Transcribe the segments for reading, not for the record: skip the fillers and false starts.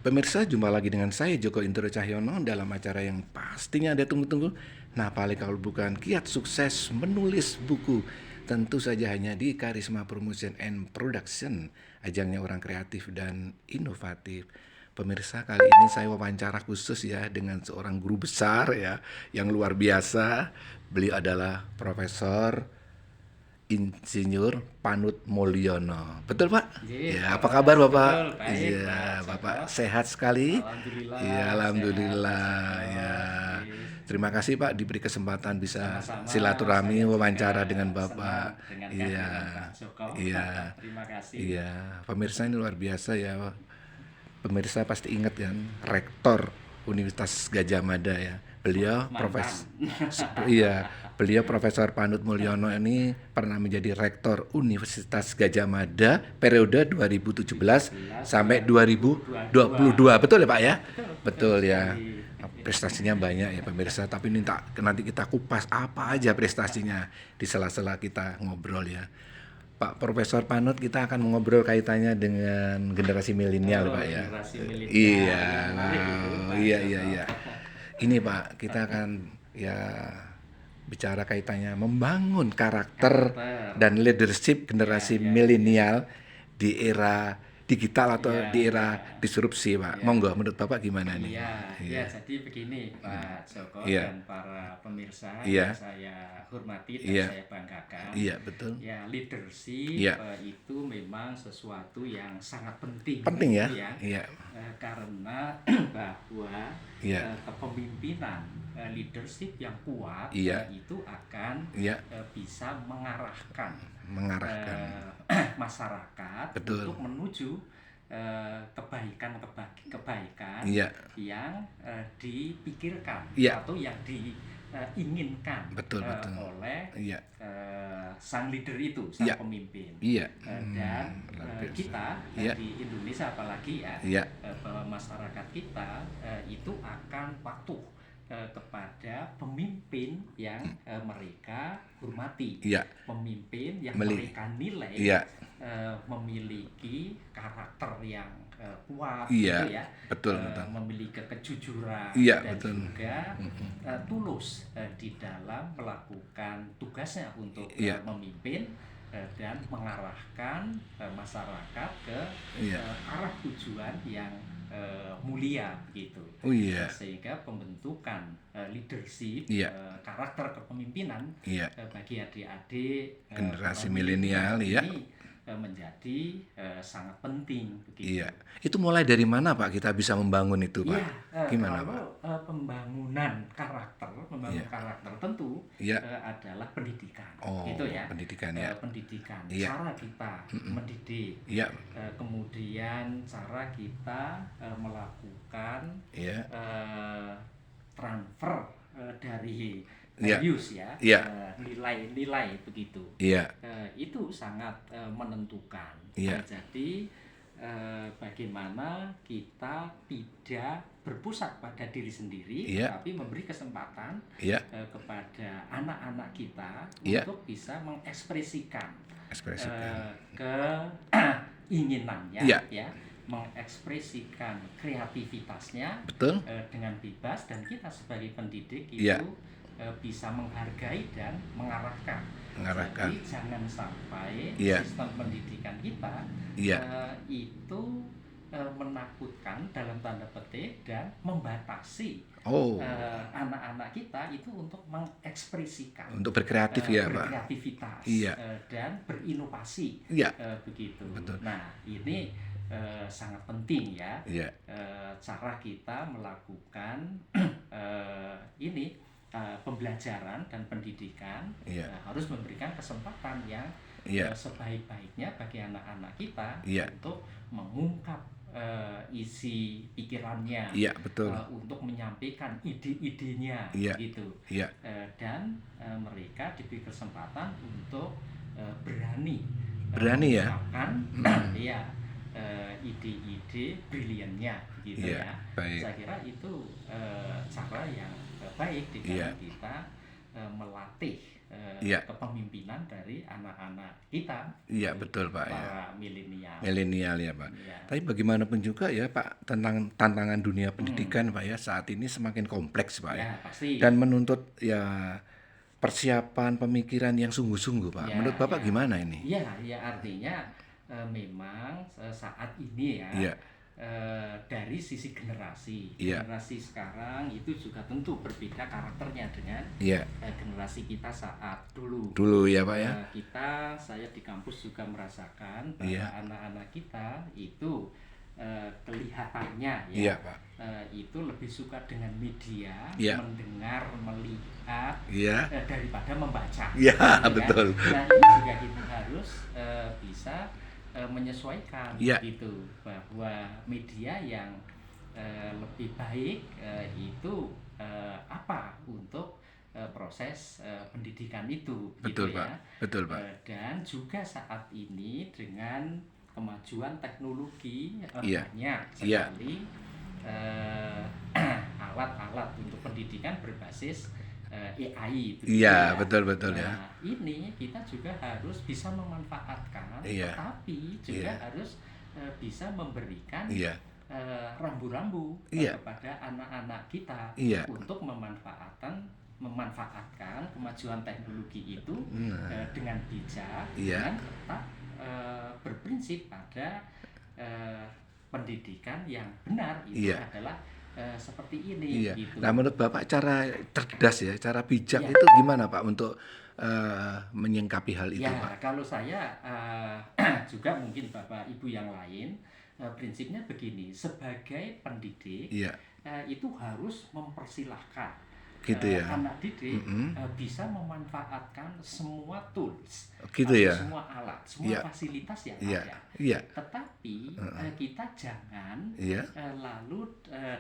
Pemirsa, jumpa lagi dengan saya Joko Indro Cahyono dalam acara yang pastinya Anda tunggu-tunggu. Nah, paling kalau bukan kiat sukses menulis buku, tentu saja hanya di Karisma Promotion and Production, ajangnya orang kreatif dan inovatif. Pemirsa, kali ini saya wawancara khusus ya dengan seorang guru besar ya, yang luar biasa. Beliau adalah Profesor Insinyur Panut Mulyono. Betul, Pak? Nggih, Ya, apa kabar, leres, Bapak? betul, baik Pak Iya, Joko. Bapak sehat sekali? Alhamdulillah Iya, sehat Pak alhamdulillah. Joko. Ya. Wis, Terima kasih, Pak, diberi kesempatan bisa sama-sama silaturahmi saya juga wawancara dengan senang Bapak. dengan Iya. kehadiran Pak Joko. Iya. Terima kasih. Iya, pemirsa ini luar biasa ya. Pemirsa pasti ingat kan, Rektor Universitas Gadjah Mada ya. Beliau Mantan. iya, beliau Profesor Panut Mulyono ini pernah menjadi Rektor Universitas Gadjah Mada periode 2017 sampai 2022. Betul ya, Pak ya? Betul ya. sekali. Prestasinya banyak ya pemirsa, tapi nanti kita kupas apa aja prestasinya di sela-sela kita ngobrol ya. Pak Profesor Panut, kita akan mengobrol kaitannya dengan generasi milenial, Pak ya. Generasi milenial. Iya, Menarik itu, Pak iya, Joko. iya, iya. Ini Pak, kita akan ya bicara kaitannya membangun karakter Karakter. dan leadership generasi Ya, ya, milenial di era digital atau Ya, di era ya. disrupsi, Pak. Ya. Monggo, menurut Bapak gimana nih? Iya, jadi begini Pak Joko Iya. dan para pemirsa Iya. yang saya hormati dan Iya. saya banggakan. Iya, betul. Ya, leadership Iya. itu memang sesuatu yang sangat penting. Penting ya? Gitu ya. Iya. Karena bahwa Iya. kepemimpinan leadership yang kuat Iya. itu akan Iya. bisa mengarahkan Mengarahkan. masyarakat Betul. untuk menuju kebaikan Iya. yang dipikirkan Iya. atau yang diinginkan Betul, betul. oleh Iya. sang leader itu, sang Iya. pemimpin. Iya. Dan Luar biasa. kita Iya. di Indonesia apalagi ya, Iya. bahwa masyarakat kita itu akan patuh kepada pemimpin yang mereka hormati, Iya. pemimpin yang Meli- mereka nilai Iya. memiliki karakter yang kuat, Iya. gitu ya, Betul, betul. memiliki kejujuran Iya, dan betul. juga tulus di dalam melakukan tugasnya untuk Iya. memimpin dan mengarahkan masyarakat ke Iya. arah tujuan yang mulia gitu. Oh iya. Sehingga pembentukan leadership, Iya. karakter kepemimpinan Iya. bagi adik-adik Generasi para milenial, ya. ini menjadi sangat penting begitu. Iya. Itu mulai dari mana, Pak? Kita bisa membangun itu, Pak? Iya, Gimana, Pak? kalau membangunan karakter, Iya. karakter tentu Iya. adalah pendidikan, Oh, gitu ya. pendidikan ya. Pendidikan, Iya. cara kita mendidik, Iya. kemudian cara kita melakukan Iya. transfer dari Iya. values ya, Iya. nilai-nilai begitu. Iya. Itu sangat menentukan. Iya. Jadi bagaimana kita tidak berpusat pada diri sendiri, Iya. tapi memberi kesempatan Iya. kepada anak-anak kita Iya. untuk bisa mengekspresikan Ekspresikan. keinginannya, Iya. ya, mengekspresikan kreativitasnya Betul? dengan bebas, dan kita sebagai pendidik Iya. itu bisa menghargai dan mengarahkan. Mengarahkan. Jadi jangan sampai Iya. sistem pendidikan kita Iya. itu menakutkan dalam tanda petik dan membatasi Oh, anak-anak kita itu untuk mengekspresikan, untuk berkreatif ya, Pak? berkreativitas, Iya. dan berinovasi, Iya. begitu. Betul. Nah, ini sangat penting ya, Iya. cara kita melakukan ini pembelajaran dan pendidikan, Iya. harus memberikan kesempatan yang Iya. sebaik-baiknya bagi anak-anak kita Iya. untuk mengungkap isi pikirannya, Iya, betul. untuk menyampaikan ide-idenya, Iya. gitu. Iya. Dan mereka diberi kesempatan untuk berani Berani ya? mengungkapkan ya, ide-ide briliannya, gitu Iya, ya. baik. Saya kira itu cara yang baik di dalam Iya. kita melatih Iya. kepemimpinan dari anak-anak kita, Iya, betul Pak ya. para milenial. Milenial ya Pak. Ya, Tapi bagaimanapun juga ya Pak, tentang tantangan dunia Hmm. pendidikan Pak ya saat ini semakin kompleks Pak ya. ya pasti. Dan menuntut ya persiapan pemikiran yang sungguh-sungguh Pak. Ya, Menurut Bapak ya. gimana ini? Ya, ya artinya memang saat ini ya, Iya. dari sisi generasi, Iya. generasi sekarang itu juga tentu berbeda karakternya dengan Iya. generasi kita saat dulu. Dulu ya Pak ya. Saya di kampus juga merasakan bahwa Iya. anak-anak kita itu kelihatannya ya, Iya Pak. itu lebih suka dengan media, Iya. mendengar, melihat Iya. daripada membaca. Iya, Gitu kan. betul. Nah ini juga kita harus bisa menyesuaikan Iya. gitu, bahwa media yang lebih baik itu apa untuk proses pendidikan itu, Betul gitu Pak. ya. Betul Pak. Dan juga saat ini dengan kemajuan teknologi Iya. banyak Iya. sekali alat-alat untuk pendidikan berbasis AI. begitu Iya, ya. betul ya. Nah, ini kita juga harus bisa memanfaatkan, Iya. tetapi juga Iya. harus bisa memberikan Iya. rambu-rambu Iya. kepada anak-anak kita Iya. untuk memanfaatkan kemajuan teknologi itu Nah. dengan bijak, Iya. dan tetap berprinsip pada pendidikan yang benar itu Iya. adalah seperti ini. Iya. Gitu. Nah, menurut Bapak cara cerdas ya, cara bijak Iya. itu gimana Pak untuk menyingkapi hal itu Ya, Pak? kalau saya juga mungkin Bapak Ibu yang lain, prinsipnya begini, sebagai pendidik Iya. itu harus mempersilahkan Gitu ya. anak didik Mm-mm. bisa memanfaatkan semua tools, Gitu atau ya. semua alat, semua Iya. fasilitas yang Iya. ada. Iya. Tetapi kita jangan Iya. lalu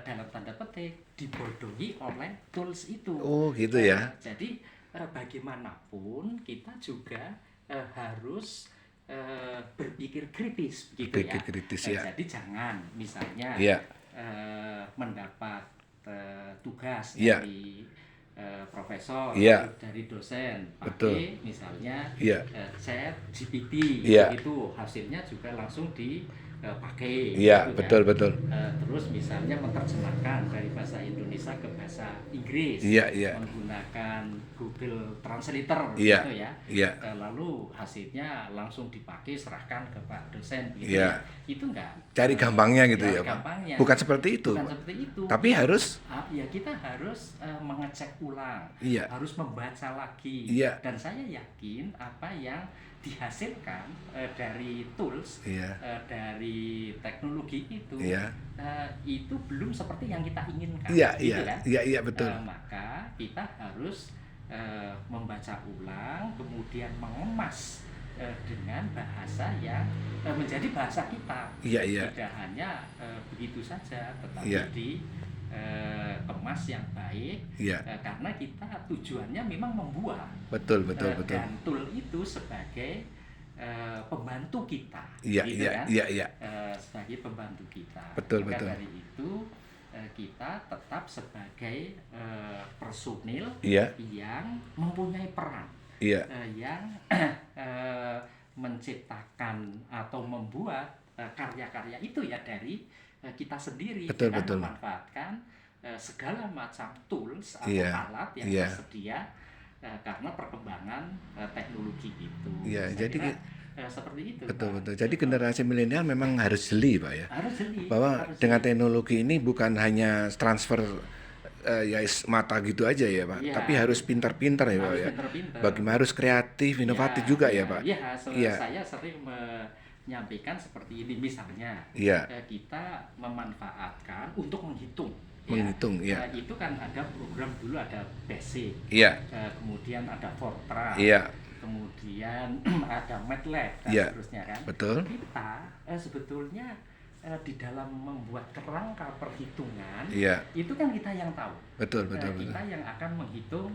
dalam tanda petik dibodohi oleh tools itu. Oh, gitu ya. Jadi bagaimanapun kita juga harus berpikir kritis, begitu Berpikir ya. kritis, ya. Jadi jangan misalnya Iya. mendapat tugas Iya. dari profesor, Iya. dari dosen, Betul. pakai misalnya Iya. Chat GPT, Iya. itu hasilnya juga langsung dipakai. Iya, gitu betul kan. betul. Terus misalnya menerjemahkan dari bahasa Indonesia ke bahasa Inggris, Iya, iya. menggunakan Google Translator, Iya. gitu ya. Iya. Lalu hasilnya langsung dipakai, serahkan ke Pak dosen, gitu Iya. ya. Itu enggak. Cari gampangnya gitu ya, Pak. gampangnya. Bukan seperti itu. Bukan seperti itu. Tapi harus Ya kita harus mengecek ulang, Iya. harus membaca lagi. Iya. Dan saya yakin apa yang dihasilkan dari tools, Iya. dari teknologi itu, Iya. itu belum seperti yang kita inginkan. Iya, gitu iya. kan? Iya, iya betul. Maka kita harus membaca ulang, kemudian mengemas dengan bahasa yang menjadi bahasa kita. Iya, iya. Tidak hanya begitu saja, tetapi Iya. dikemas yang baik, Iya. karena kita tujuannya memang membuat. Betul, betul, betul. Dan tool itu sebagai pembantu kita. Iya, gitu iya, kan? iya, iya. Sebagai pembantu kita. Betul, Maka betul. dari itu kita tetap sebagai personil Iya. yang mempunyai peran, Iya. yang menciptakan atau membuat karya-karya itu ya dari kita sendiri, Betul, dengan betul. memanfaatkan segala macam tools atau Iya, alat yang iya. tersedia karena perkembangan teknologi itu. Iya, Saya jadi kira, seperti itu. Betul, Pak. betul. Jadi generasi milenial memang harus jeli, Pak ya. Harus jeli, Bahwa harus dengan jeli. teknologi ini bukan hanya transfer ya mata gitu aja ya, Pak. Iya. Tapi harus pintar-pintar ya, Pak Harus ya. pinter-pinter. Bagaimana harus kreatif, inovatif juga ya, Pak. Iya, Iya. saya sering menyampaikan seperti ini, misalnya Iya. kita memanfaatkan untuk menghitung. Menghitung, iya. Itu kan ada program dulu, ada Basic, Iya. kemudian ada Fortran, Iya. kemudian ada MATLAB dan Iya. seterusnya kan. Betul. Kita sebetulnya di dalam membuat kerangka perhitungan, Iya. itu kan kita yang tahu. Betul, betul, betul. Kita yang akan menghitung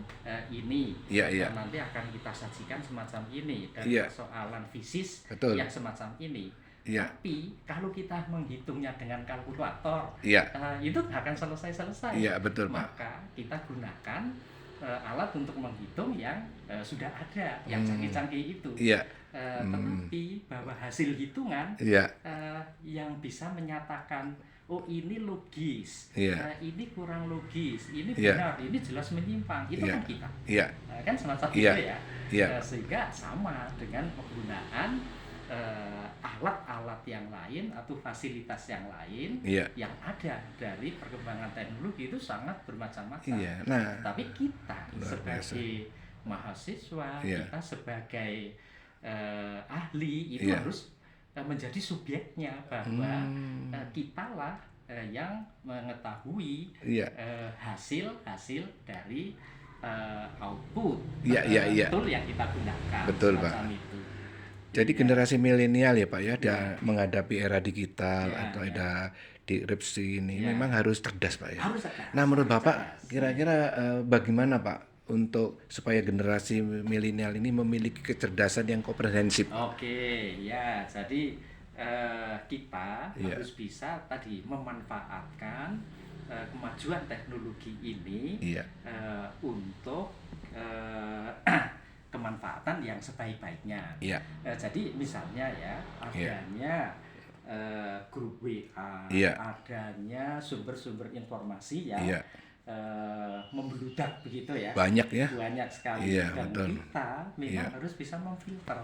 ini. Iya, iya. Nanti akan kita sajikan semacam ini, dan Iya. persoalan fisis Betul. yang semacam ini. Iya. Tapi kalau kita menghitungnya dengan kalkulator, Iya. itu nggak akan selesai-selesai. Iya, betul, Pak. Maka kita gunakan alat untuk menghitung yang sudah ada, yang canggih-canggih itu. Iya. Tetapi bahwa hasil hitungan Iya. yang bisa menyatakan, oh ini logis, Iya. ini kurang logis, ini Iya. benar, ini jelas menyimpang, itu Iya. kan kita. Iya. Kan semacam Iya. itu ya. Iya. Sehingga sama dengan penggunaan alat-alat yang lain atau fasilitas yang lain Iya. yang ada dari perkembangan teknologi itu sangat bermacam-macam. Iya. Nah, Tapi kita luar biasa. sebagai mahasiswa, Iya. kita sebagai ahli itu Iya. harus menjadi subjeknya, bahwa kitalah yang mengetahui Iya. hasil dari output Iya, iya, iya. tool yang kita gunakan. Betul, semacam Pak. itu. Jadi Ya. generasi milenial ya Pak ya, menghadapi era digital Ya, atau ya. era disrupsi ini Ya. memang harus cerdas Pak ya. Harus cerdas, Nah menurut harus Bapak cerdas. kira-kira bagaimana Pak untuk supaya generasi milenial ini memiliki kecerdasan yang komprehensif? Oke, ya, jadi kita Iya. harus bisa tadi memanfaatkan kemajuan teknologi ini Iya. untuk kemanfaatan yang sebaik-baiknya. Iya. Jadi misalnya ya, Iya. adanya grup WA, Iya. adanya sumber-sumber informasi yang Iya. membeludak begitu ya. Banyak ya. Banyak sekali. Iya, Dan betul. kita memang Iya. harus bisa memfilter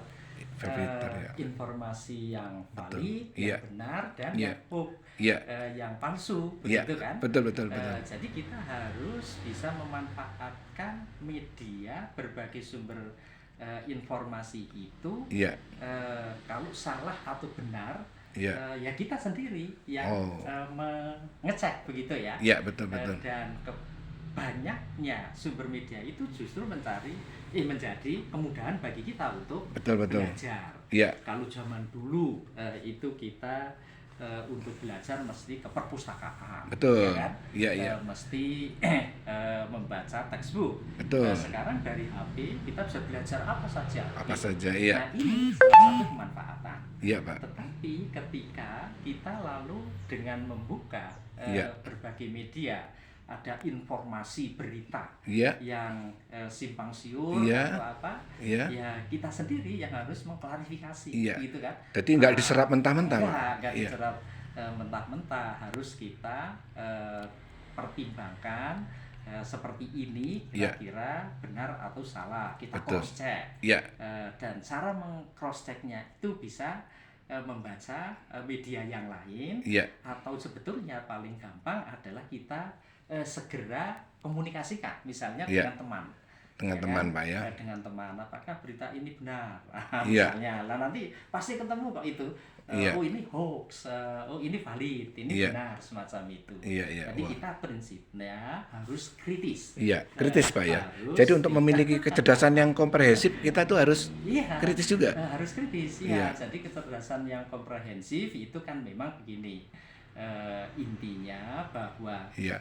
Filter, ya. informasi yang Betul. valid, Iya. yang benar, dan Iya. yang hoax, Iya. yang palsu, Iya. begitu kan? Betul, betul, betul. Jadi kita harus bisa memanfaatkan media, berbagai sumber informasi itu. Iya. Kalau salah atau benar, Iya. ya kita sendiri yang Oh. mengecek begitu ya. Iya, betul, betul. Dan banyaknya sumber media itu justru menjadi kemudahan bagi kita untuk Betul, betul. belajar. Iya. Kalau zaman dulu itu kita untuk belajar mesti ke perpustakaan, Betul. ya kan? Iya, iya. Mesti membaca textbook. Betul. Sekarang dari HP kita bisa belajar apa saja. Apa saja, iya. Nah ini salah satu pemanfaatan. Iya Pak. Tetapi ketika kita lalu dengan membuka Iya. berbagai media, ada informasi berita Iya. yang simpang siur Iya. atau apa, Iya. ya kita sendiri yang harus mengklarifikasi, Iya. gitu kan? Jadi nggak diserap mentah-mentah, Pak? Nggak Iya. diserap mentah-mentah, harus kita pertimbangkan seperti ini Iya. kira-kira benar atau salah, kita Betul. cross check. Iya. Dan cara meng-cross checknya itu bisa membaca media yang lain, Iya. atau sebetulnya paling gampang adalah kita segera komunikasikan, misalnya Iya. dengan teman. Dengan Ya teman kan? Pak ya. Dengan teman, apakah berita ini benar? Iya. Misalnya, lah nanti pasti ketemu kok itu. Iya. Oh ini hoax, oh ini valid, ini Iya. benar, semacam itu. Iya, iya. Jadi Wah. kita prinsipnya harus kritis. Iya, kritis Pak ya. Harus Jadi untuk kita- memiliki kecerdasan yang komprehensif kita tuh harus Iya, kritis juga. harus kritis Iya. ya. Jadi kecerdasan yang komprehensif itu kan memang begini, intinya bahwa Iya.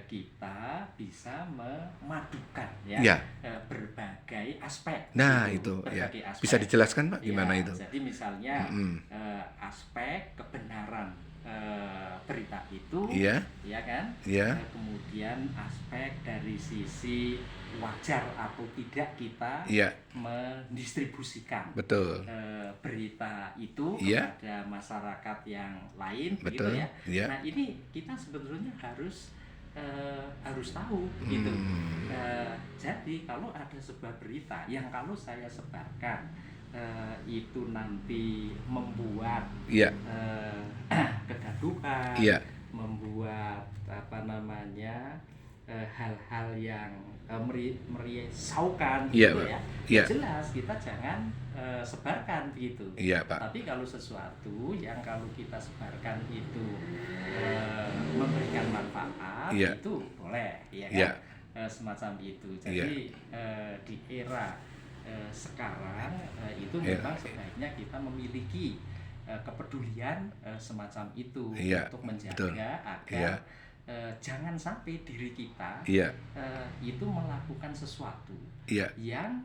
kita bisa memadukan ya, Iya. berbagai aspek. Nah, gitu, itu ya. berbagai aspek. Bisa dijelaskan Pak gimana Ya, itu? Jadi misalnya Mm-mm. aspek kebenaran berita itu, Iya. ya kan? Iya. Kemudian aspek dari sisi wajar atau tidak kita Iya. mendistribusikan Betul. berita itu Iya. kepada masyarakat yang lain, Betul. begitu ya. Iya. Nah ini kita sebetulnya harus tahu gitu. Jadi kalau ada sebuah berita yang kalau saya sebarkan itu nanti membuat Iya. kegaduhan, Iya. membuat apa namanya hal-hal yang merisaukan Iya, gitu Pak. ya. Iya. Jelas kita jangan sebarkan begitu. Iya, Pak. Tapi kalau sesuatu yang kalau kita sebarkan itu memberikan manfaat, Iya. itu boleh, ya kan? Iya. Semacam itu. Iya. Jadi di era sekarang itu Iya. memang sebaiknya kita memiliki kepedulian semacam itu Iya, untuk betul. menjaga agar jangan sampai diri kita Iya. itu melakukan sesuatu Iya. yang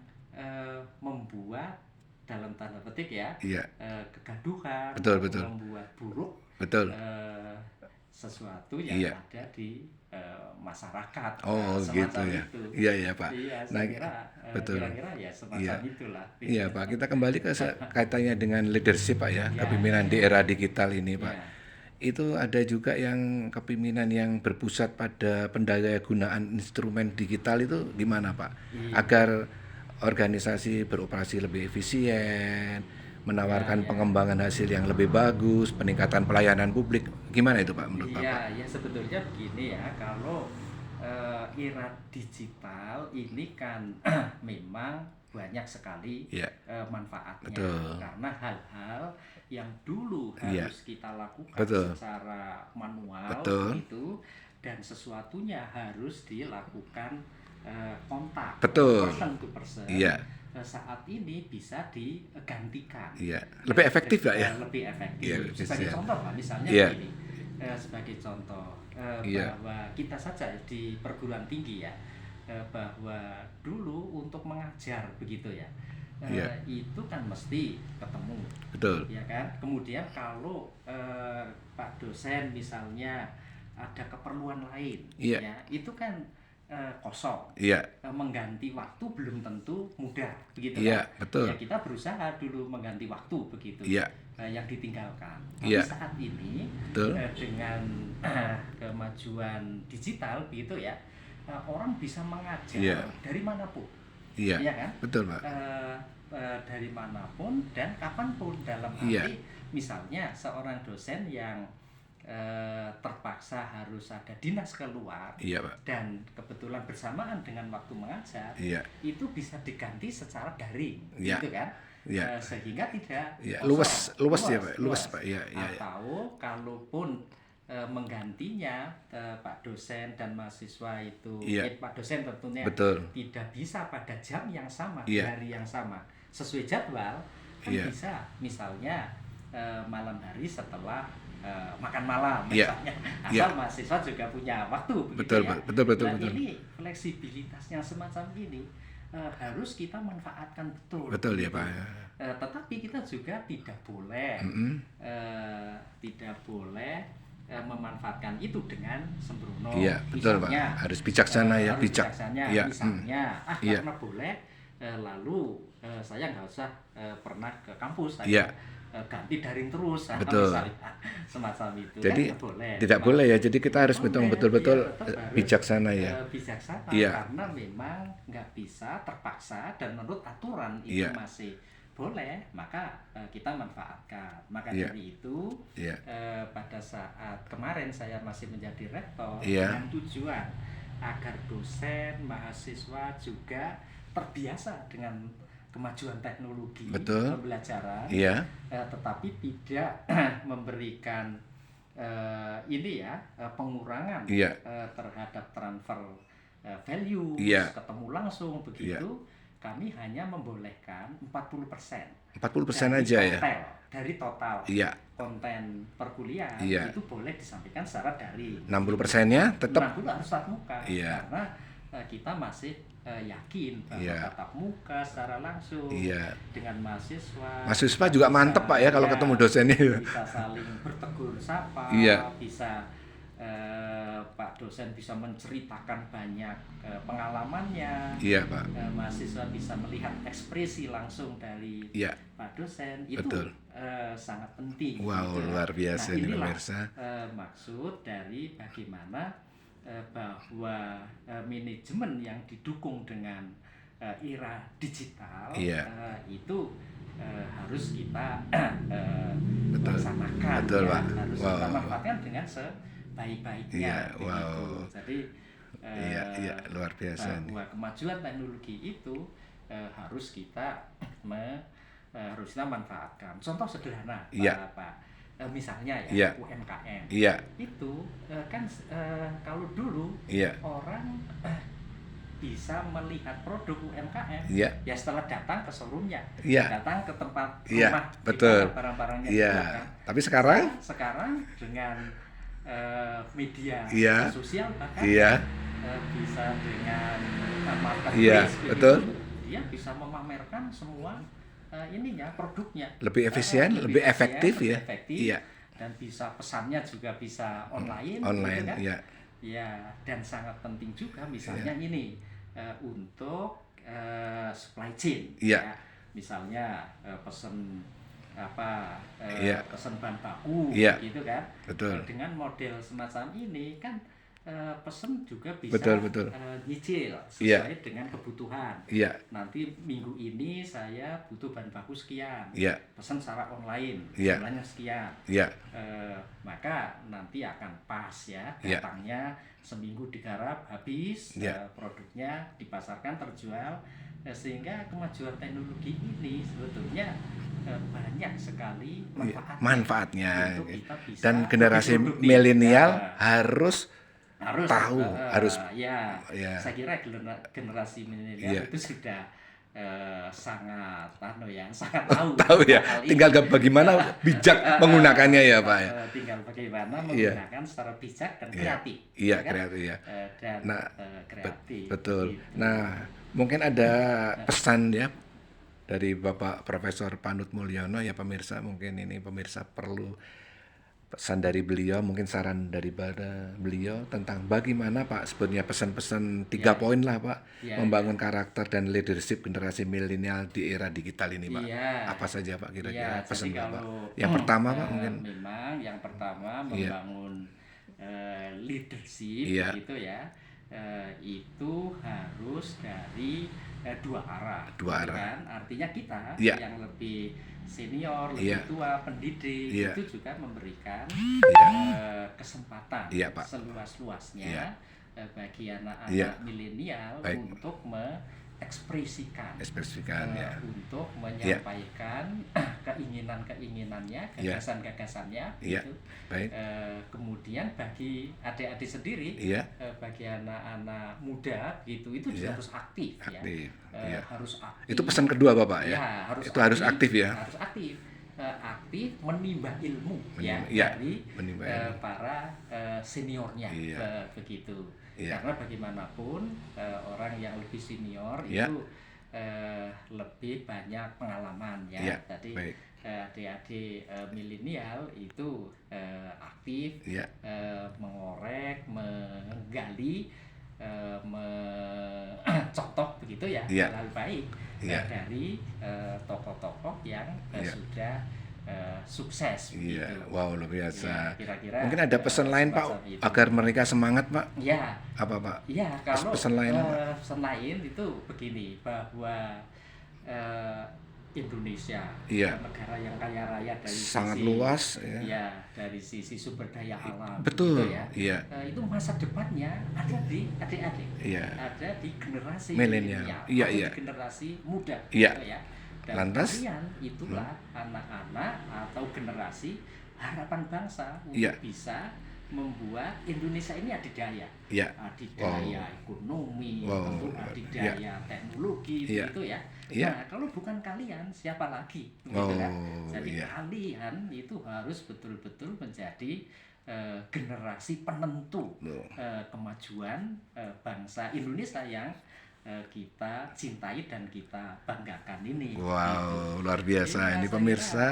membuat dalam tanda petik ya Iya. kegaduhan, Betul, atau betul. membuat buruk Betul. sesuatu yang Iya. ada di masyarakat. Oh, gitu Semacam ya. itu. Iya, iya, Pak. Iya, Nah, saya kira betul. kira-kira ya Iya. semacam itulah. Iya, Pak. Kita kembali ke kaitannya dengan leadership, Pak ya, Ya, kepemimpinan di era digital ini, Pak. ya, Itu ada juga yang kepemimpinan yang berpusat pada pendayagunaan instrumen digital itu gimana, Pak? Iya. Agar organisasi beroperasi lebih efisien, menawarkan Ya. pengembangan hasil yang lebih bagus, peningkatan pelayanan publik. Gimana itu, Pak, menurut Bapak? Iya, ya sebetulnya begini ya, kalau era digital ini kan memang banyak sekali Iya, manfaatnya, betul. karena hal-hal yang dulu Iya, harus kita lakukan betul. secara manual Betul. itu, dan sesuatunya harus dilakukan kontak Betul. person to person. Iya, Saat ini bisa digantikan. iya. Lebih efektif, Pak ya? Lebih efektif. Iya, Sebagai efisien. contoh, Pak, misalnya Iya. begini, sebagai contoh Iya. bahwa kita saja di perguruan tinggi ya, bahwa dulu untuk mengajar begitu ya, Iya. itu kan mesti ketemu, Betul. ya kan. Kemudian kalau Pak dosen misalnya ada keperluan lain, Iya. ya itu kan kosong. Iya, Mengganti waktu belum tentu mudah, begitu iya, kan? betul. Ya kita berusaha dulu mengganti waktu begitu, Iya, yang ditinggalkan. Tapi Iya. saat ini betul. dengan kemajuan digital begitu ya, orang bisa mengajar Iya. dari manapun, Iya, ya kan? betul, Pak. Dari manapun dan kapanpun, dalam Iya. arti misalnya seorang dosen yang terpaksa harus ada dinas keluar Iya, Pak. dan kebetulan bersamaan dengan waktu mengajar, Iya, itu bisa diganti secara daring, Iya. gitu kan? iya. Sehingga tidak Iya, kosong. luas ya, Pak. Luas, Pak. Iya, iya. Iya. Atau kalaupun menggantinya Pak dosen dan mahasiswa itu, Iya. Pak dosen tentunya Betul. tidak bisa pada jam yang sama, Iya. hari yang sama, sesuai jadwal, kan Iya. bisa misalnya malam hari setelah makan malam Iya. misalnya, Iya. asal mahasiswa juga punya waktu, begitu Betul, ya. Pak. Betul, betul, Dan betul. ini fleksibilitasnya semacam ini harus kita manfaatkan betul. Betul ya, gitu. Pak. Tetapi kita juga tidak boleh Mm-mm. memanfaatkan itu dengan sembrono. Iya, betul, Pak. Misalnya, Harus bijaksana ya, harus bijak. bijaksana. Iya, Misalnya, Iya. karena boleh, lalu saya nggak usah pernah ke kampus, saya Iya. ganti daring terus, Betul. misalnya semacam itu. Jadi kan nggak boleh. tidak Memang boleh ya. Jadi kita harus boleh, betul-betul iya, tetap harus, bijaksana ya. bijaksana, Iya. karena memang nggak bisa terpaksa dan menurut aturan itu Iya. masih boleh, maka kita manfaatkan. Maka Iya. dari itu Iya. pada saat kemarin saya masih menjadi rektor, Iya. dengan tujuan agar dosen, mahasiswa juga terbiasa dengan kemajuan teknologi Betul. pembelajaran, Iya. tetapi tidak memberikan ini ya pengurangan Iya. terhadap transfer value, Iya. ketemu langsung begitu. Kami hanya membolehkan 40% 40% dari aja ya. dari total Iya. konten perkuliahan, Iya. itu boleh disampaikan secara daring. 60%-nya tetap. 60 harus tatap muka, Iya. karena kita masih yakin bahwa Iya. tatap muka secara langsung Iya. dengan mahasiswa. Mahasiswa kita juga bisa, mantep, Pak ya, kalau ya, ketemu dosennya. bisa saling bertegur sapa, Iya. bisa Pak dosen bisa menceritakan banyak pengalamannya. Iya, Pak. Mahasiswa bisa melihat ekspresi langsung dari Iya. Pak dosen, itu Betul. sangat penting. Wow, gitu. luar biasa ini inilah pemirsa. maksud dari bagaimana bahwa manajemen yang didukung dengan era digital, Iya. itu harus kita Betul. laksanakan, Betul, ya. Pak. Harus Wow. kita manfaatkan dengan sebaik-baiknya. Iya, begitu. wow. Jadi Iya, iya, luar biasa nih. bahwa kemajuan teknologi itu harus kita manfaatkan. Contoh sederhana, Iya. Pak. Misalnya Iya. ya UMKM Iya. itu kan kalau dulu Iya. orang bisa melihat produk UMKM Iya. ya setelah datang ke showroomnya, Iya. datang ke tempat Iya, rumah, betul. di mana barang-barangnya Iya. dibuat. Tapi sekarang? Sekarang dengan media Iya. sosial bahkan Iya. bisa dengan marketplace, Iya, begitu, betul. dia bisa memamerkan semua ininya, produknya Lebih efisien, lebih efektif ya. lebih efektif, Iya. dan bisa pesannya juga bisa online, Online, gitu kan? iya. Ya, dan sangat penting juga misalnya ini untuk supply chain, Iya. ya. Misalnya pesen apa Iya. pesen bahan baku, Iya. gitu kan? Betul. Dengan model semacam ini kan pesen juga bisa Betul. nyicil Iya. sesuai dengan kebutuhan. Iya. Nanti minggu ini saya butuh bahan baku sekian, Iya. pesan secara online, Iya. jumlahnya sekian. Iya. Maka nanti akan pas ya, Iya. datangnya seminggu digarap habis, Iya. produknya dipasarkan terjual, sehingga kemajuan teknologi ini sebetulnya banyak sekali Manfaatnya. untuk kita bisa Dan generasi lebih produktif. milenial Nah, harus tahu, harus ya, ya. saya kira generasi milenial Iya. itu sudah sangat sangat tahu tahu ya. hal ini. Tinggal bagaimana bijak menggunakannya ya, Pak ya. Tinggal bagaimana Iya. menggunakan secara bijak dan Iya. kreatif. Iya, kan? kreatif ya. Dan Nah, kreatif. Betul. gitu. Nah, mungkin ada pesan ya dari Bapak Profesor Panut Mulyono ya pemirsa, mungkin ini pemirsa perlu pesan dari beliau, mungkin saran dari beliau tentang bagaimana Pak sebenarnya pesan-pesan 3 poin lah Pak, Ya, membangun karakter dan leadership generasi milenial di era digital ini Pak. Iya. Apa saja Pak kira-kira Iya, pesan jadi Bapak? kalau, Yang pertama Pak mungkin. memang yang pertama Iya. membangun leadership, Iya. gitu ya, itu harus dari dua arah. Dua gitu arah. kan? Artinya kita Iya. yang lebih senior, lebih Iya. tua, pendidik, Iya. itu juga memberikan Iya. kesempatan Iya, Pak. seluas-luasnya Iya. bagi anak-anak Iya. milenial Baik. untuk mengekspresikan, Ekspresikan ya. untuk menyampaikan keinginan-keinginannya, Iya. gagasan-gagasannya, Iya. gitu. Baik. Kemudian bagi adik-adik sendiri, Iya. bagi anak-anak muda gitu, itu juga Iya. harus aktif, ya. Aktif. Iya. Harus aktif. Itu pesan kedua Bapak ya. Ya, Itu harus aktif ya. Harus aktif. Aktif menimba ilmu ya Iya, dari menimba ilmu. para seniornya, Iya. begitu. Iya. Karena bagaimanapun orang yang lebih senior Iya. itu lebih banyak pengalaman ya. Iya, Tadi baik. adik-adik milenial itu aktif, Iya. mengorek, menggali, mencontoh begitu ya, Iya. hal-hal baik Iya. dari tokoh-tokoh yang Iya. sudah sukses Iya, begitu. wow luar biasa. Ya, kira-kira Mungkin ada pesan lain Pak semacam itu. agar mereka semangat Pak. Ya, Apa Pak? ya, kalau Pesan lain apa? pesan lain itu begini, bahwa Indonesia, Iya. negara yang kaya raya dari Sangat sisi, luas ya. ya, dari sisi sumber daya alam, Betul. gitu ya. Iya. Itu masa depannya ada di adik-adik, Iya. ada di generasi Milenial. milenial, Iya, atau iya. di generasi muda, Iya. gitu ya. Dan Lantas? kalian itulah anak-anak atau generasi harapan bangsa untuk Iya. bisa membuat Indonesia ini adidaya, Iya. adidaya ekonomi, Wow. tentu adidaya teknologi, Iya. gitu ya. Iya. Nah, kalau bukan kalian, siapa lagi? Gitu Oh, kan? Jadi iya. kalian itu harus betul-betul menjadi generasi penentu Loh. kemajuan bangsa Indonesia yang kita cintai dan kita banggakan ini. Wow, luar biasa ini Saya pemirsa.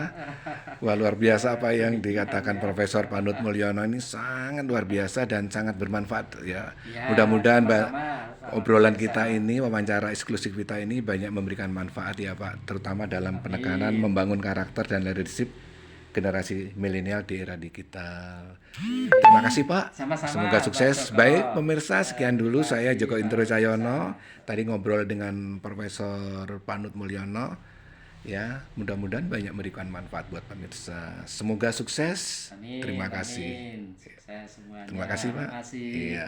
Wah, luar biasa apa yang dikatakan Profesor Panut Mulyono ini sangat luar biasa dan sangat bermanfaat ya. Ya, Mudah-mudahan sama-sama, obrolan biasa. kita ini, wawancara eksklusif kita ini banyak memberikan manfaat ya Pak, terutama dalam penekanan Amin. membangun karakter dan leadership generasi milenial di era digital. Terima kasih Pak. Sama-sama, Semoga Pak sukses. Joko. Baik pemirsa, sekian dulu Terima saya kasih, Joko Pak Indro Cahyono. Musa. Tadi ngobrol dengan Profesor Panut Mulyono. Ya, mudah-mudahan banyak memberikan manfaat buat pemirsa. Semoga sukses. Amin, Terima kasih. amin. Sukses semuanya. Terima kasih Pak. Terima kasih. Iya.